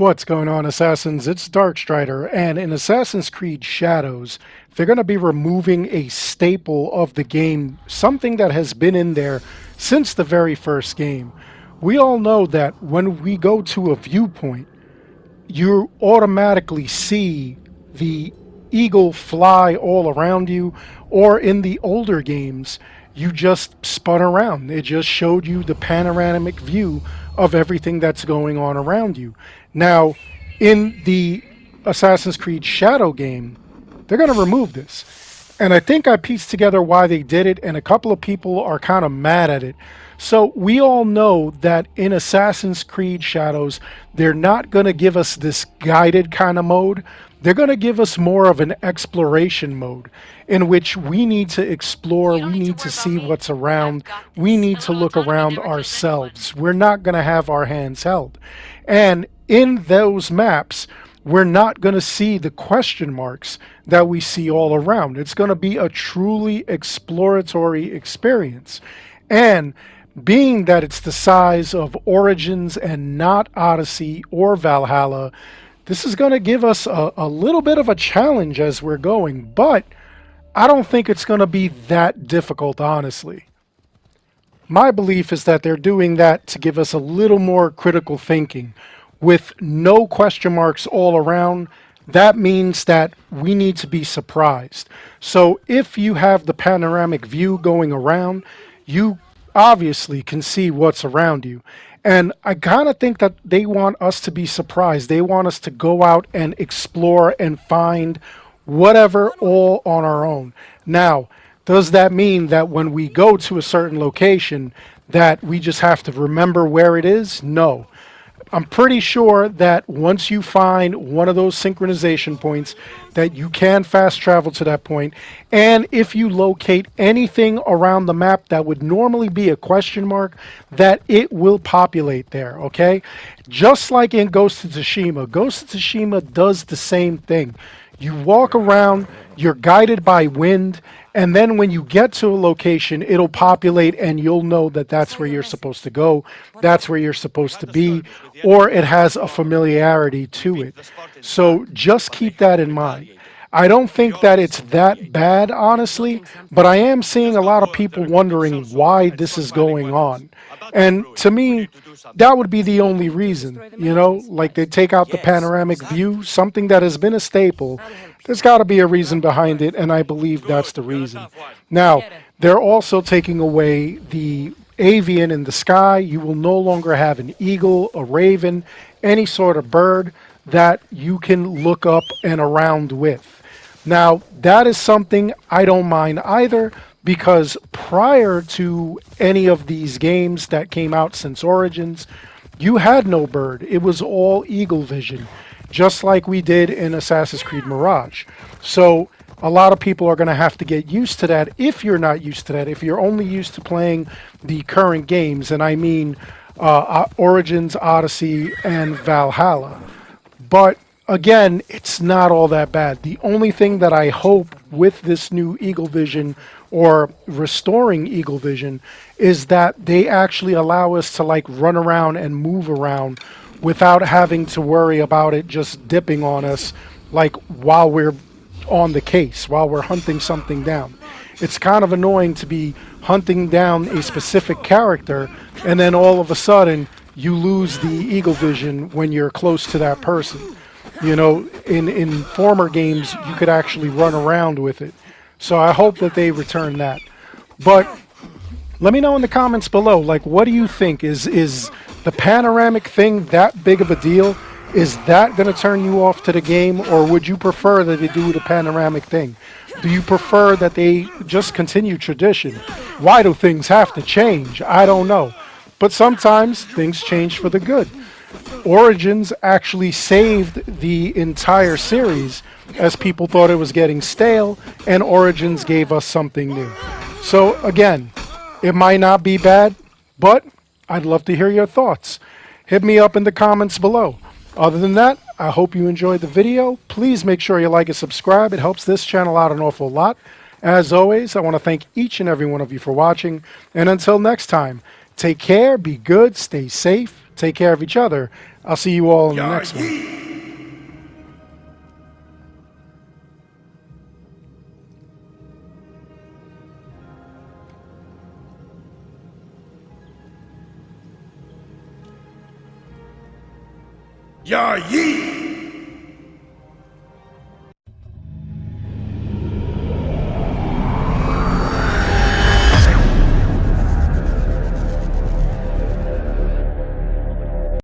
What's going on, Assassins? It's Darkstrider, and in Assassin's Creed Shadows, they're going to be removing a staple of the game, something that has been in there since the very first game. We all know that when we go to a viewpoint, you automatically see the eagle fly all around you, or in the older games, you just spun around. It just showed you the panoramic view of everything that's going on around you. Now, in the Assassin's Creed Shadow game, they're going to remove this. And I think I pieced together why they did it, and a couple of people are kind of mad at it. So we all know that in Assassin's Creed Shadows, they're not going to give us this guided kind of mode. They're going to give us more of an exploration mode in which we need to explore, we need to see what's around, we need to look around ourselves. We're not going to have our hands held. And in those maps, we're not going to see the question marks that we see all around. It's going to be a truly exploratory experience. And being that it's the size of Origins and not Odyssey or Valhalla, this is going to give us a little bit of a challenge as we're going, but I don't think it's going to be that difficult, honestly. My belief is that they're doing that to give us a little more critical thinking. With no question marks all around, that means that we need to be surprised. So if you have the panoramic view going around, you obviously can see what's around you. And I kind of think that they want us to be surprised. They want us to go out and explore and find whatever all on our own. Now, does that mean that when we go to a certain location that we just have to remember where it is? No. I'm pretty sure that once you find one of those synchronization points, that you can fast travel to that point. And if you locate anything around the map that would normally be a question mark, that it will populate there, okay? Just like in Ghost of Tsushima. Ghost of Tsushima does the same thing. You walk around, you're guided by wind, and then when you get to a location, it'll populate and you'll know that that's where you're supposed to go, that's where you're supposed to be, or it has a familiarity to it. So just keep that in mind. I don't think that it's that bad, honestly, but I am seeing a lot of people wondering why this is going on. And to me, that would be the only reason, you know, like they take out the panoramic view, something that has been a staple. There's got to be a reason behind it, and I believe that's the reason. Now, they're also taking away the avian in the sky. You will no longer have an eagle, a raven, any sort of bird that you can look up and around with. Now, that is something I don't mind either, because prior to any of these games that came out since Origins, you had no bird. It was all eagle vision, just like we did in Assassin's Creed Mirage. So a lot of people are going to have to get used to that if you're not used to that, if you're only used to playing the current games, and I mean Origins, Odyssey, and Valhalla. But again, it's not all that bad. The only thing that I hope with this new Eagle Vision, or restoring Eagle Vision, is that they actually allow us to like run around and move around without having to worry about it just dipping on us like while we're on the case, while we're hunting something down. It's kind of annoying to be hunting down a specific character and then all of a sudden you lose the Eagle Vision when you're close to that person. You know, in former games, you could actually run around with it. So I hope that they return that. But let me know in the comments below, like, what do you think? Is the panoramic thing that big of a deal? Is that going to turn you off to the game? Or would you prefer that they do the panoramic thing? Do you prefer that they just continue tradition? Why do things have to change? I don't know. But sometimes things change for the good. Origins actually saved the entire series as people thought it was getting stale, and Origins gave us something new. So again, it might not be bad, but I'd love to hear your thoughts. Hit me up in the comments below. Other than that, I hope you enjoyed the video. Please make sure you like and subscribe. It helps this channel out an awful lot. As always, I want to thank each and every one of you for watching. And until next time, take care, be good, stay safe, Take care of each other. I'll see you all in the Ya next one. yeet! Ya yeet!